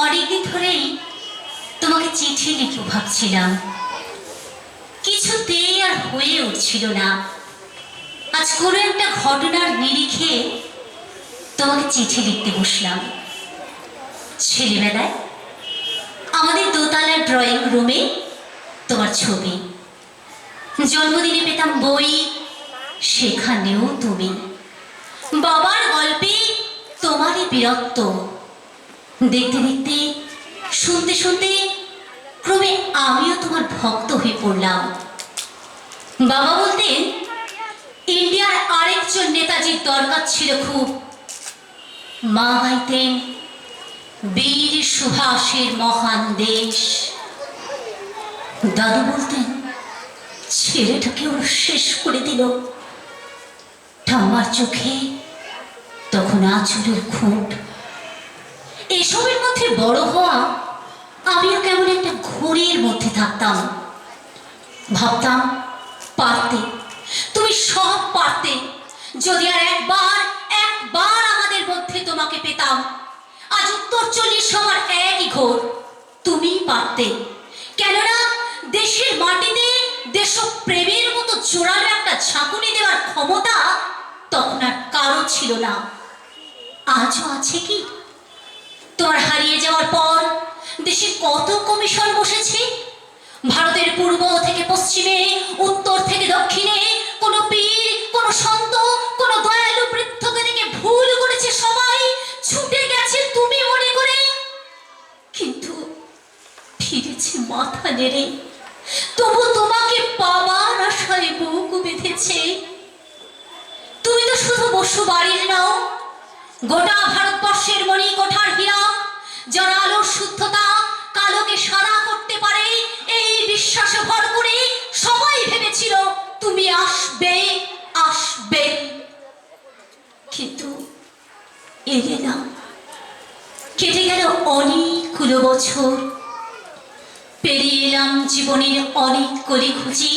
অনেকদিন ধরেই তোমাকে চিঠি লিখে ভাবছিলাম, কিছুতেই আর হয়ে উঠছিল না। আজ কোনো একটা ঘটনার নিরিখে তোমাকে চিঠি লিখতে বসলাম। ছেলেবেলায় আমাদের দোতলার ড্রয়িং রুমে তোমার ছবি, জন্মদিনে পেতাম বই, সেখানেও তুমি। বাবার গল্পে তোমারই বীরত্ব, দেখতে দেখতে শুনতে শুনতে ক্রমে আমিও তোমার ভক্ত হয়ে পড়লাম। বাবা বলতেন ইন্ডিয়ার আরেকজন নেতাজির দরকার ছিল খুব। মা গাইতেন বীর সুভাষের মহান দেশ। দাদু বলতেন ছেলেটাকে ওরা শেষ করে দিল। ঠাম্মার চোখে তখন আঁচলের খুঁট। এসবের মধ্যে বড় হওয়া আমিও কেমন একটা ঘোরের মধ্যে থাকতাম। ভাবতাম পারতে, তুমি সব পারতে, যদি আর একবার আমাদের মধ্যে তোমাকে পেতাম। আজ উত্তর 40 আমার একই ঘোর, তুমিই পারতে। কেননা দেশের মাটিতে দেশপ্রেমের মতো জোরালো একটা ঝাঁকুনি দেওয়ার ক্ষমতা তখন আর কারো ছিল না। আজও আছে কি? তোমার হারিয়ে যাওয়ার পর দেশে কত কমিশন বসেছে। ভারতের পূর্ব থেকে পশ্চিমে, উত্তর থেকে দক্ষিণে, কোন পীর, কোন সন্ত, কোন দয়ালু বৃদ্ধকে থেকে ভুল করেছে সবাই, ছুটে গেছে তুমি মনে করে, কিন্তু ফিরেছে মাথা নেড়ে। তবু তোমাকে পাওয়ার আশায় বুক বেঁধেছে। তুমি তো শুধু বসু বাড়ির নাও, গোটা ভারতবর্ষের মণি কোঠার হীরা, যারা আলোর শুদ্ধতা কালোকে সাদা করতে পারে, এই বিশ্বাসে ভর করে সবাই ভেবেছিল তুমি আসবে আসবে, কিন্তু এলে না। কেটে গেল অনেকগুলো বছর, পেরিয়ে এলাম জীবনের অনেক কলিখুঁজি।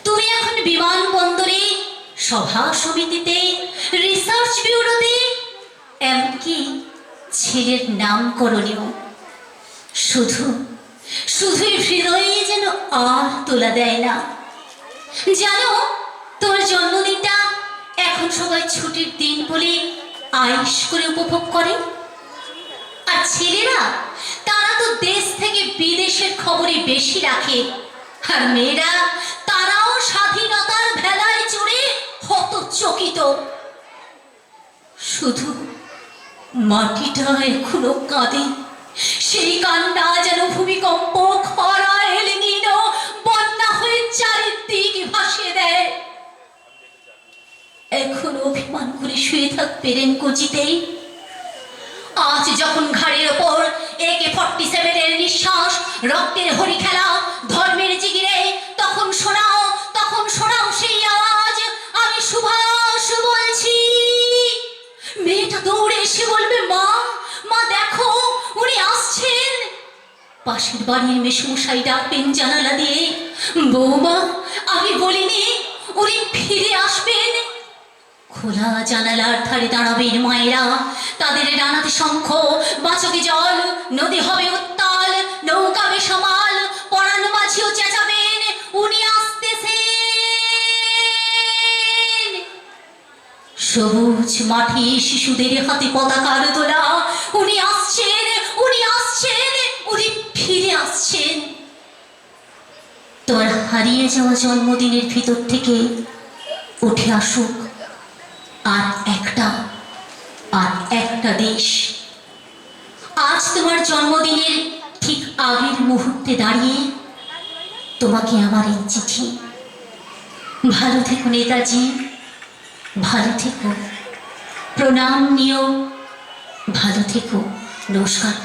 তুমি এখন বিমানবন্দরে, সভা সমিতিতে, রিসার্চ ব্যুরোতে, এমনকি ছেলের নামকরণেও। শুধুই হৃদয়ে যেন আর তোলা দেয় না। জানো, তোমার জন্মদিনটা এখন সবাই ছুটির দিন বলে আয়েশ করে উপভোগ করে। আর ছেলেরা, তারা তো দেশ থেকে বিদেশের খবরই বেশি রাখে। আর মেয়েরা, তারাও স্বাধীনতার ভেলায় চড়ে হতচকিত। শুধু মাটিটা এখনো কাঁদে, সেই কান্না যেন ভূমিকম্প, খরা, এলিনিন, বন্যা হয়ে চারিদিক ভাসিয়ে দেয়। এখন অভিমান করে শুয়ে থাকবে রেনকোচিতেই। আজ যখন ঘাড়ের ওপর AK-47 এর নিঃশ্বাস, রক্তের হরি খেলা, ধর্মের জিগিরে, তখন শোনাও সেই আওয়াজ, আমি সুভাষ বলছি। মেয়েটা দৌড়ে এসে বলবে, মা মা দেখো উনি আসছেন। পাশের বাড়ির মেশমশাই ডাকবেন জানালা দিয়ে, বৌমা আমি বলিনি উনি ফিরে আসবেন। খোলা জানালার ধারে দাঁড়াবেন মায়েরা, তাদের ডানাতে শঙ্খ, বাচকে জল, নদী হবে উত্তাল, নৌকা বেসামাল, পরাণ মাঝিও চেঁচাবেন, উনি আসতেছেন। সবুজ মাঠে শিশুদের হাতে পতাকার তোলা, উনি আসছেন, উনি আসছেন, উনি ফিরে আসছেন। তোমার হারিয়ে যাওয়া জন্মদিনের ভিতর থেকে উঠে আসুক আর একটা দেশ। আজ তোমার জন্মদিনের ঠিক আগের মুহূর্তে দাঁড়িয়ে তোমাকে আমার এই চিঠি। ভালো থেকো নেতাজি, ভালো থেকো, প্রণাম নিও, ভালো থেকো, নমস্কার।